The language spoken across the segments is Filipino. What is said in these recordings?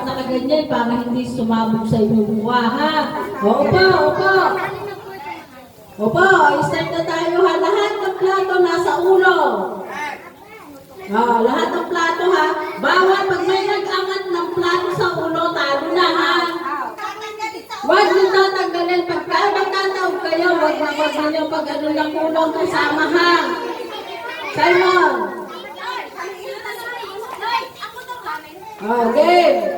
dapat nakaganyan para hindi sumabog sa inyong mukha, ha? Opo, opo. Opo, start na tayo, ha? Lahat ng plato nasa ulo. Lahat ng plato, ha? Bawal pag may nag-angat ng plato sa ulo, talo na, ha? Huwag nyo tatanggalin. Pagka magtatawag kayo, huwag nyo pag ano ng ulong kasama, ha? Simon. Game.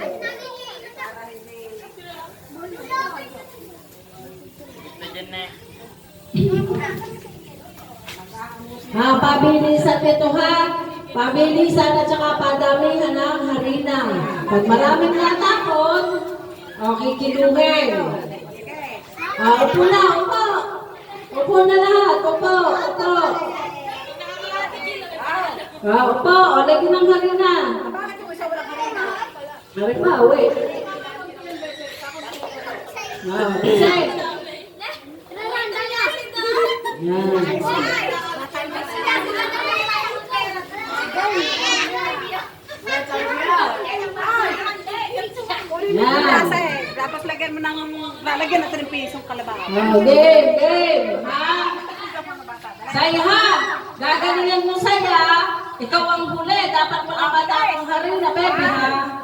Pabilisan ito, ha? Pabilisan at saka padamihan ng harina. Pag maraming natakot, kikiluhin. Upo na, upo. Upo na lahat, upo, upo. Upo, lagyan ng harina. Harina, wait. Isay. Tapos lagyan mo ng lalagyan natin ng pisong kalabaw. Game, ha? Saya, ha? Gagalingan mo saya. Ikaw ang huli. Dapat wala matapang harina, baby, ha?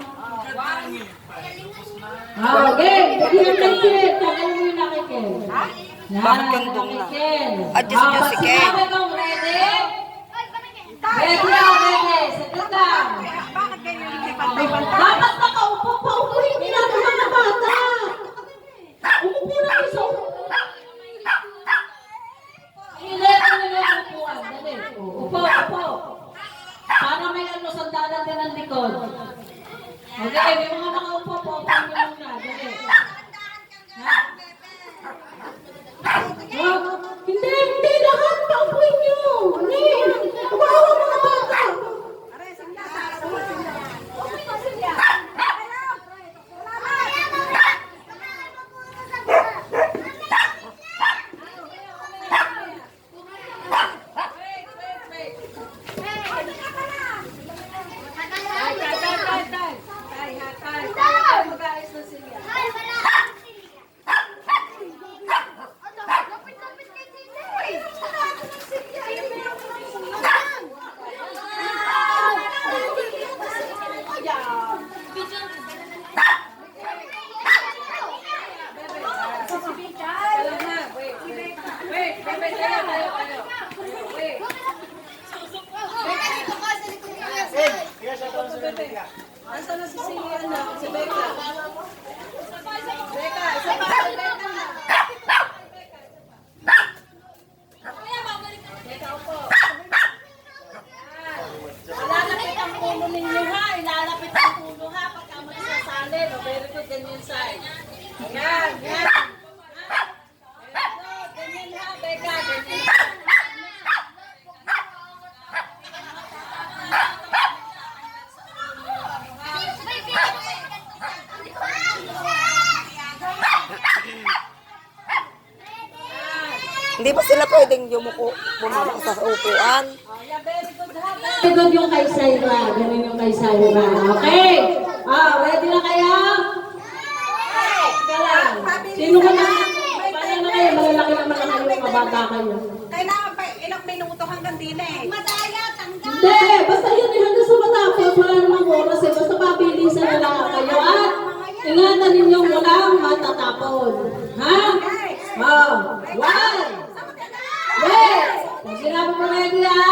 Game. Bigyan ng nakikit. Tagal mo yung nakikit. Bakit gandong na? Adjust nyo si Ken. Sinabi kong ready? Ready, ready. Saglit lang. Bakit kayo hindi pantay-pantay? Dapat nakaupo pa. Hindi natin mga bata. Umupo na isa. Ileto nila yung upuan. Dali. Upo, upo. Para may sandalan din ang likod. Okay, may mga nakaupo po. Upo nyo muna. Dali. Hindi. Lahat paupuin nyo. Umawa mga bata. Asa na si si Becca? Becca, isa pa si Becca. Becca, upo. Ilalapit ang puno ninyo, ha? Ilalapit ang puno, ha? Pagka magsasali. Very good, ganyan side. Yan. Very good, ganyan, ha? Becca, ganyan. Hindi ba sila pwedeng bumaba sa upuan? Very good yung kay Syra. Ganun yung kay Syra. Okay? Ready na kayo? Sino ka na? Paano na kayo? Malalaki naman na kayo. Mabata kayo. Kailangan pa ilang minuto hanggang din eh. Hindi! Basta yun hanggang sa matapos. Wala namang oras eh. Basta pabilisan na lang kayo. At ingatan ninyong walang matatapon. Ha? One! Wait! Pag sinabi mo ready, ha?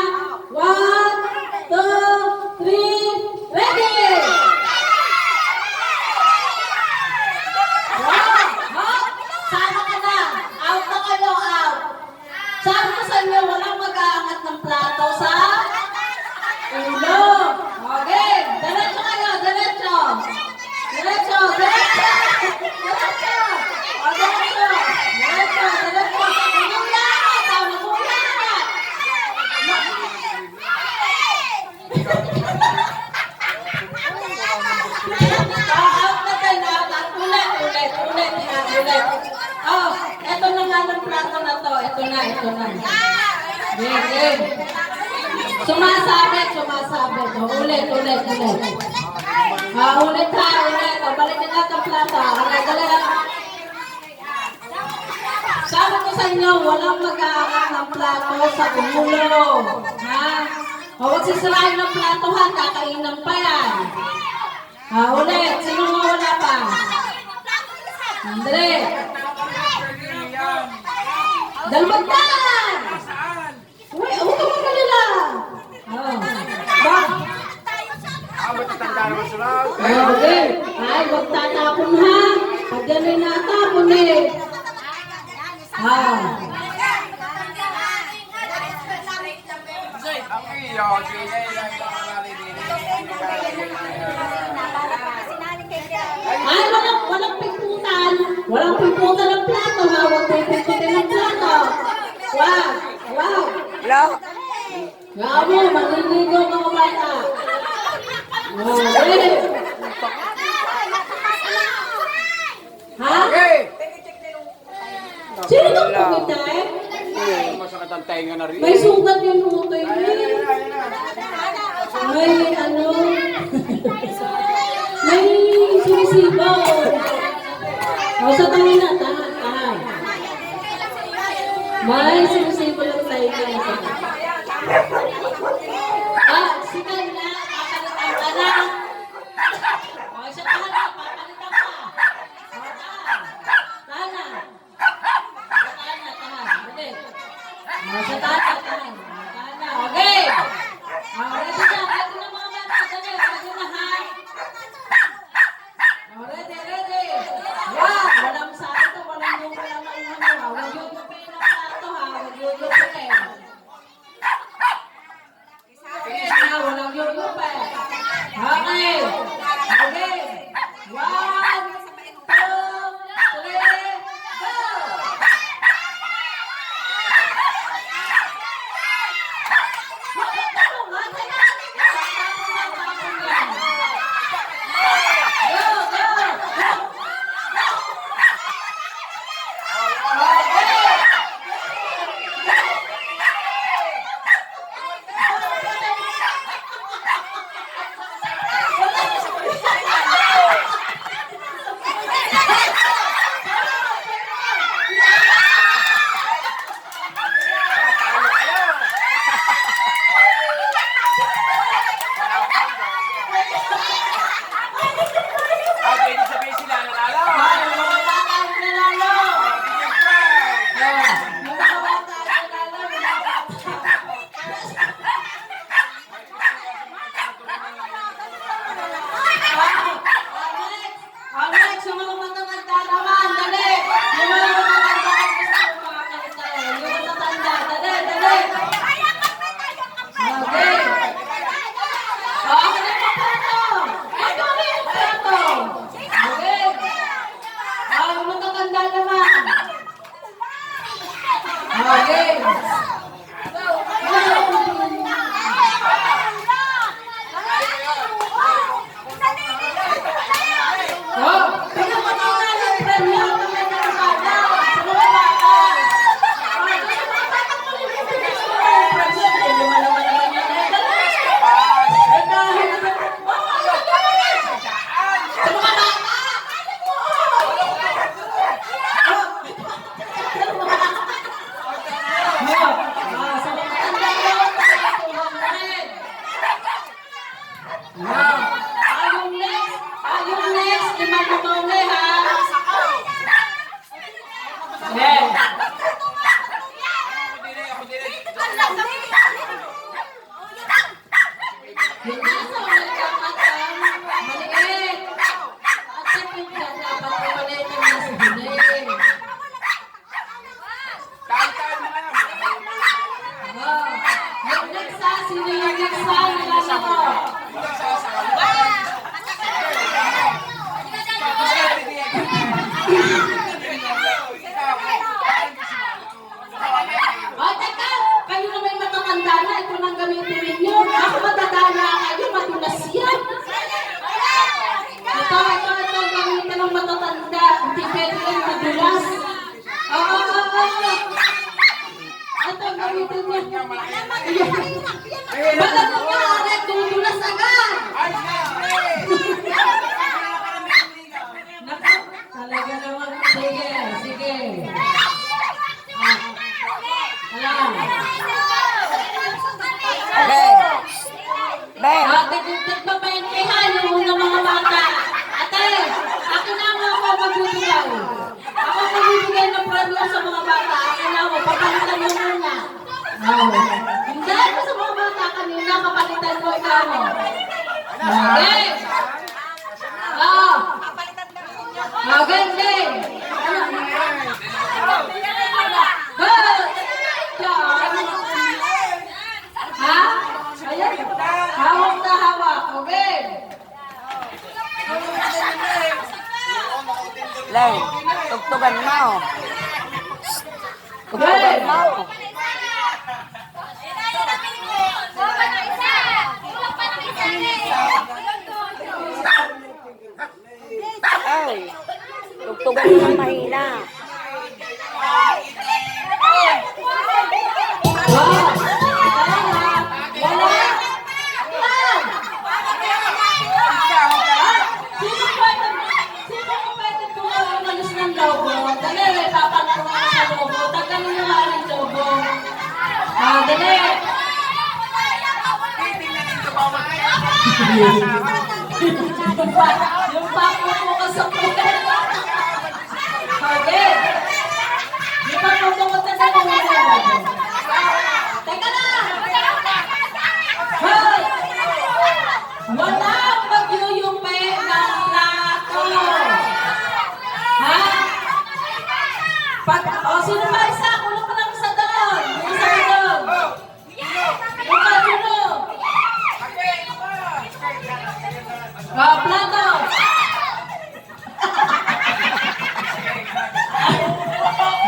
1, 2, 3, ready! Sama ka na! Out na kayo, out! Sabi ko sa inyo, walang mag-aangat ng plato sa ulo. Okay, diretso kayo, diretso. Diretso. Eto na nga ng plato na to. Ito na. Game. Sumasabit. Ulit. Ulit ha, ulit. plato. Dali. Sabi ko sa inyo, walang mag-aangat ng plato sa ulo. Ha? Huwag sisirain ng plato ha, kakainan pa yan. Ha, ulit. Sino mo wala pa? Andre. Dalbagtan! Uy, huwag ka magalala. Oh. Ba? Okay. Ay, huwag tatapon ha. Pag yan ay natapon eh. Ha. Ay, walang pimputan. Walang pimputan ng plato ha. Huwag pimputin ng plato. Wag. Wala. Grabe, maliligaw mga bata. Okay. Ha? Sino bang pumitay? Masakit ang tenga na rin. May sugat yung utoy mo. May ano? May sumisibaw. O, sa tayo na, tahan. May sumisibaw lang tayo na. Ah, si Kayla, papalitan ka na. O, siya tahan na, papalitan ka. O, tahan na. Okay. Sa tahan. Okay. Ready na. Ready na mga bata. Dali. Ready na ha. Ready. Wow. Walang sato. Walang yung mainghan ha. Huwag yung gupin ng sato ha. Huwag yung gupin. Walang yung gupin. Okay. Okay. 1, 2, 3, go! Bakit nangyari? Tutulas agad! Naka- Len, tugtugan mo. Tugtugan mo. Ay, tugtugan mo ng mahina. Sino ko pwede po umalis ng lobo? Dali, papalaro ko sa lobo. Tagalin nyo nga rin lobo. Dali. Yung papo mo ka sa puti. Okay. Yung papo mo ka sa puti. Teka lang. Hoy! Walang magyuyupe ng plato. Ha? Sino ba isa? Kulo pa lang isa doon. Yung isa doon. Yung kajuno. Plato.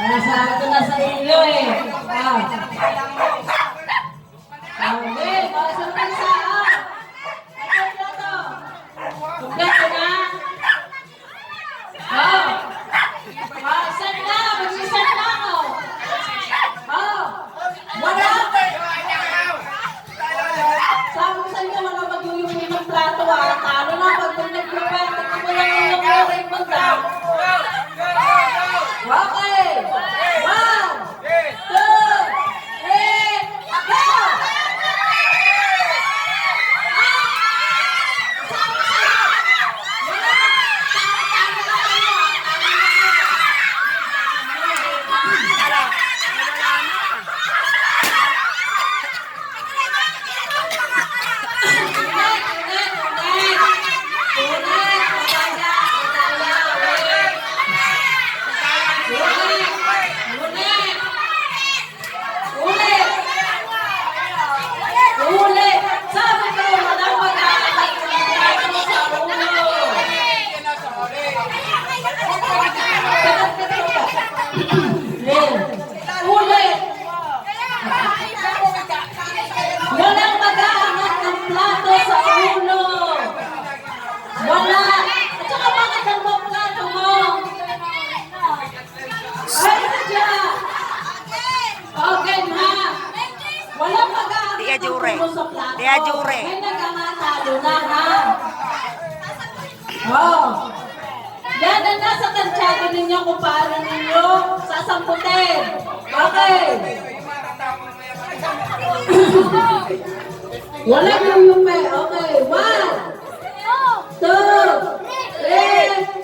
Nasa sa ilo eh. Okay, sino ba isa? Kompleto na? Saan na? Mag-isang na ako. Wala. Sabi ko sa inyo, wala mag-uyumi ng plato. Talo na, pag nag-lupet, ito mo lang yung orin mo daw. Okay. 1, 2, 3, go! Walang mag-aangat ng plato sa ulo. Wala. At saka bakit ang mga plato mo? Ay, sadya. Okay, ha? Walang mag-aangat Tia ng Jure. ulo sa plato. Tia Jure. May nag-angatalo na, ha? Oh. Yan ang nasa kansyado ninyo kung paano ninyo sasamputin. Okay. Walang yuyume. Okay. 1, 2, 3,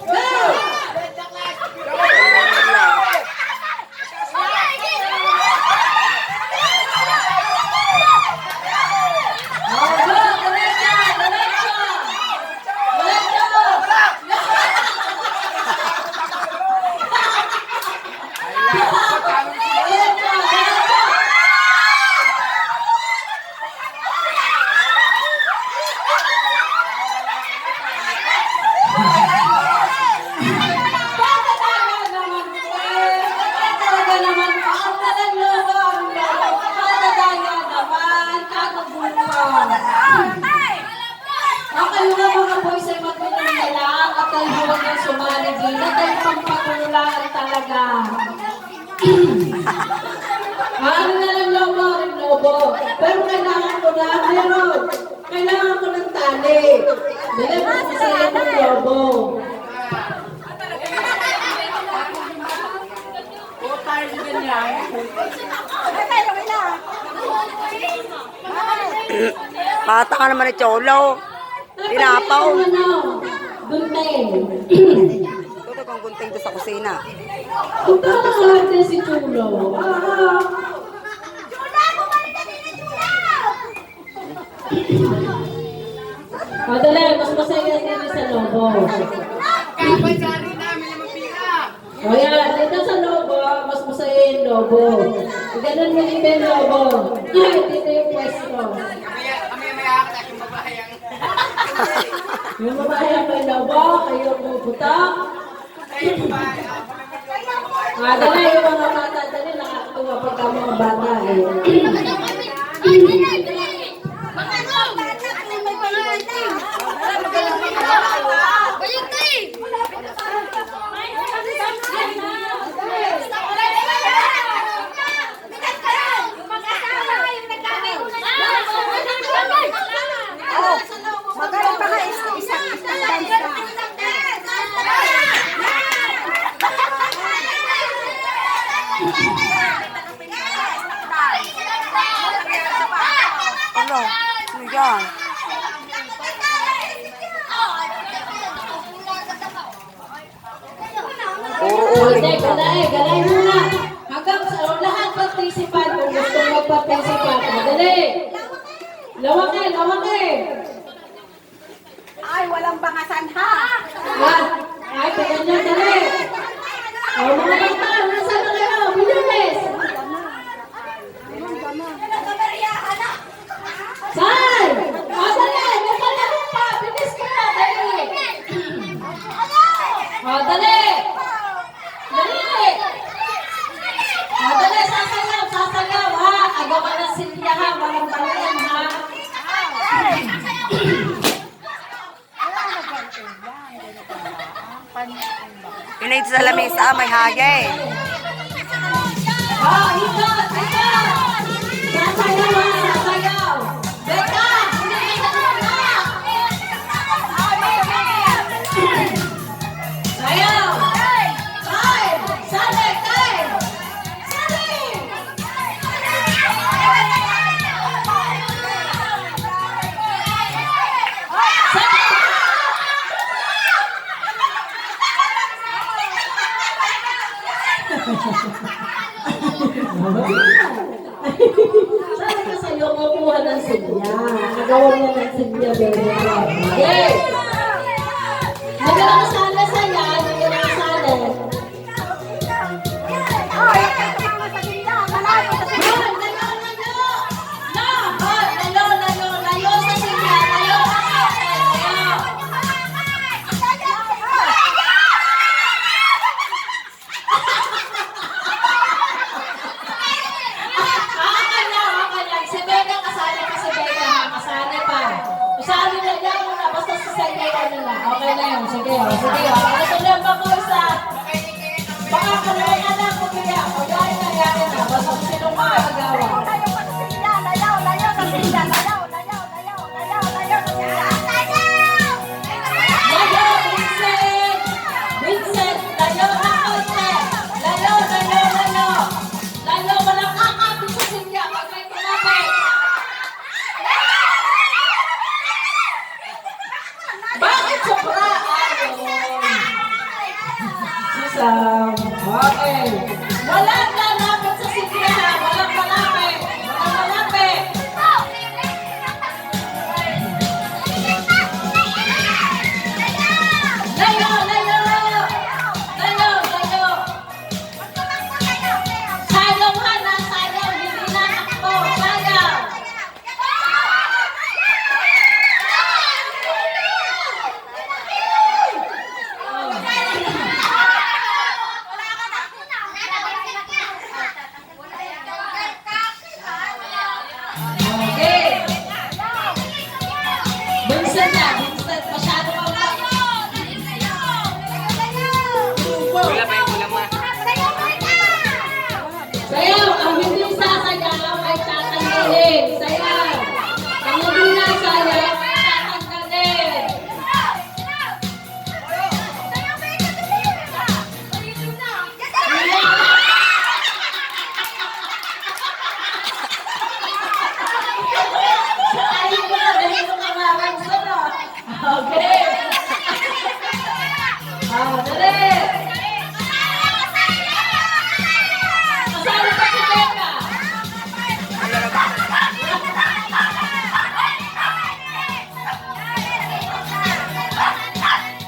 go! Okay, mga boys ay magulong na lang at ay huwag yung sumaligin at ay pampagulaan talaga. Ano na lang lobo, lobo. Pero kailangan ko na, meron. Kailangan ko ng tali. Dali mo sa iyo ng lobo. Bata ka naman ni Cholo. Pinapaw. Gunting. Ito kang gunting doon sa kusina. Kung nakakaharte si Chulo. Madali, mas masaya dito sa lobo. O yan, dito sa lobo, mas masaya yung lobo. Ganun mo dito yung lobo. Dito yung pwesto. Yung babae ang may lobo, kayo puputok. Dali yung mga bata, dali nakakatuwa pagka mga bata eh. Magaling pa nga isang dance ka. Ano? Ano yan? Puro uling Hindi, ito. galay muna. Hanggang sa lahat participant, kung gusto mag-participant, dali. Lawak eh. Ay, walang bangasan ha. Ay, tingnan nyo, dali. Mga bata, nasa na kayo? Bilis! Saan? Dali! May panahon pa! Bilis ka na! Dali! Dali! Dali! Dali! Sasayaw ha! Agawa ng silya ha! Walang balian ha! Pinay sa lamesa, may hagay. Ikot! Sasayaw ha! Sasayaw! Beka! Hindi ka na! Sayaw! Kay! Sali! Kay! Sali! Sabi ko sa'yo, kukuha ng silya. Nagawa mo ng silya, baby. Okay! Nagkakasala sa'ya, nagkakasala. Layo sa silya, layo sa silya. Okay lang. Si Becca kasali pa si Becca ha. Kasali pa. Kasali na lang muna. Basta si Sanya yan nila. Okay na yun. Sige. Ito na ba ko isa? Baka kalawin na lang kung kaya. Pagkain na yan na. Basta kung sinong makakagawa. Layo, Vincent! Vincent! Layo na konti! Layo! Layo, walang kakapit sa Sanya. Pag may kumapit. Bakit sobra? Sisam. Okay. Walang lalapit sa Sanya ha. Walang malapit. Layo. Sayaw ha na, sayaw. Hindi na takbo. Sayaw. Okay. Vincent na. Vincent, masyado ka ba? Sayaw, ang hindi sasayaw ay tatanggalin. Sayaw. Ang hindi nasayaw ay tatanggalin. Ay, ko na dahil ko kamaran sa'yo. Okay. Dali. Kasali pa si Becca.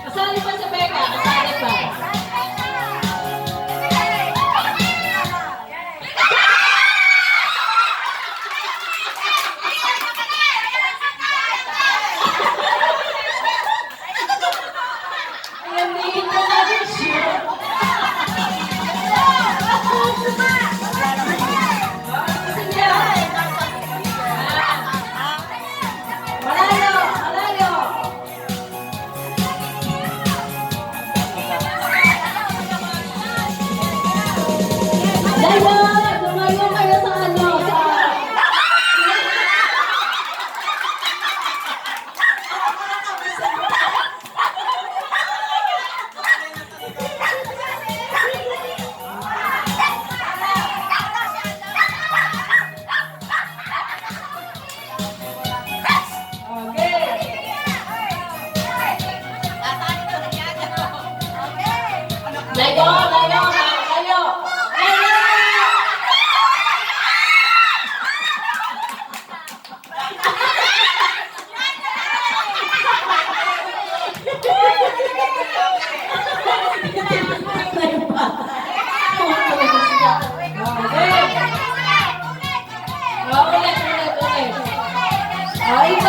Kasali pa si Becca. Kasali pa. Ayan, dito na rin siya. Layo, layo, layo. Layo!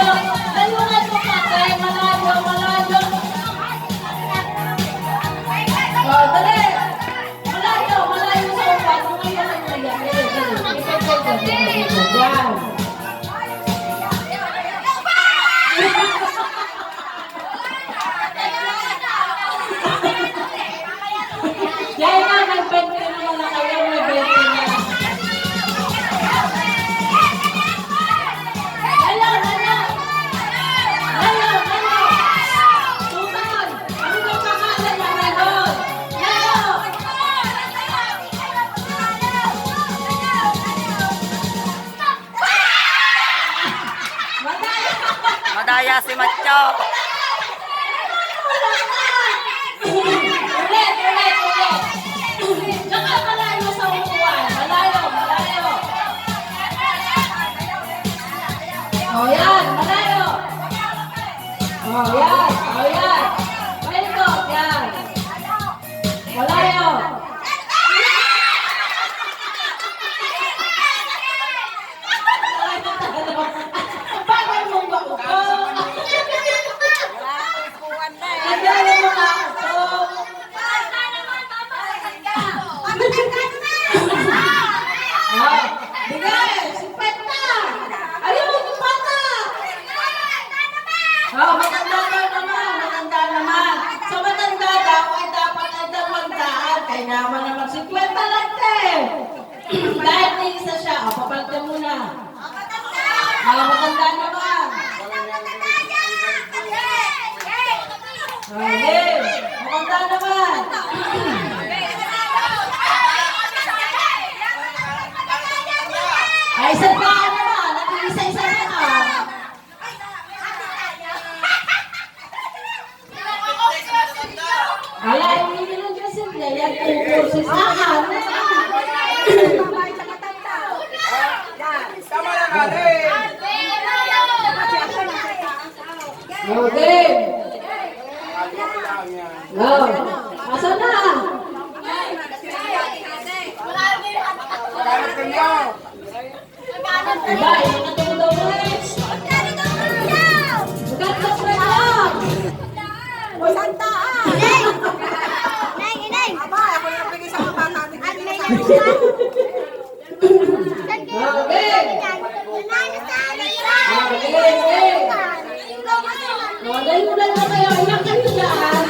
Yan na, may 20 naman na kayo, may 20 na. Layo, layo! Layo, layo! Tutan! Ano nang kakalan na layo? Layo! Madaya! Madaya si Macho. Ulit, ulit, ulit! Tsaka malayo sa upuan. Malayo, malayo. O yan, malayo. O yan, o yan. Very good, yan. Malayo. Bakit mong bakupo? Nagdala mo nga ako. Ah, bigay, sipeta. Ayaw mo yung bata. Ah, matanda daw naman, matanda naman. Sa matanda daw ay dapat ay damagdaan. Kaya naman naman, 50 lang eh. Dahil may isa siya, papalitan mo na. Ah, matanda naman. Okay, matanda naman. Ay, isa pa naman. Nag-isa-isa na. Ala, hindi nyo kasi yan kung si Sahan. Tama na natin! Okay. No. Asa na? Kaya kayo! Diba, nakatulog mo eh. Maganda pa lang. Okay. Layo-layo na kayo. Iyak kayo dyan.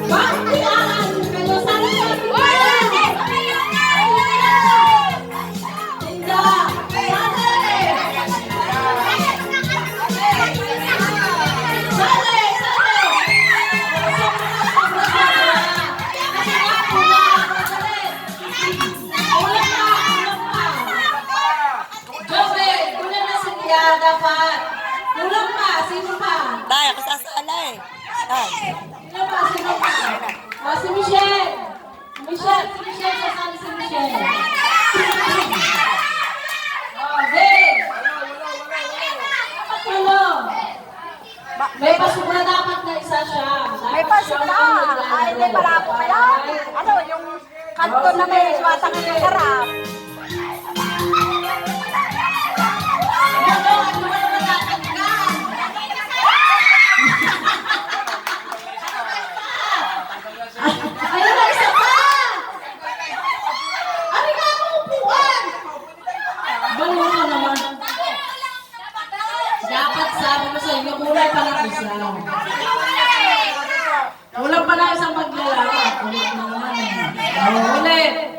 Bakit aan kayo? Sali-sali kayo. Tinda. Sali. Dapat. Kulang pa. Sino pa? Tay, ako sasala eh. Tay. Sino pa? Sino pa? O, si Michelle. Michelle. Si Michelle. Sasali si Michelle. O, Dave. Walo. May pasubra dapat na isa siya. May pasok na. Ay, may malabo kaya. Ano, yung kanto na may swatang ng harap. Ayun na, isa pa! Ano nga ang upuan? Balo ka naman. Dapat sabi ko sa inyo, kulay pa lang isa. Kulang pa lang isang maglalaka. Ulit na naman. Ulit.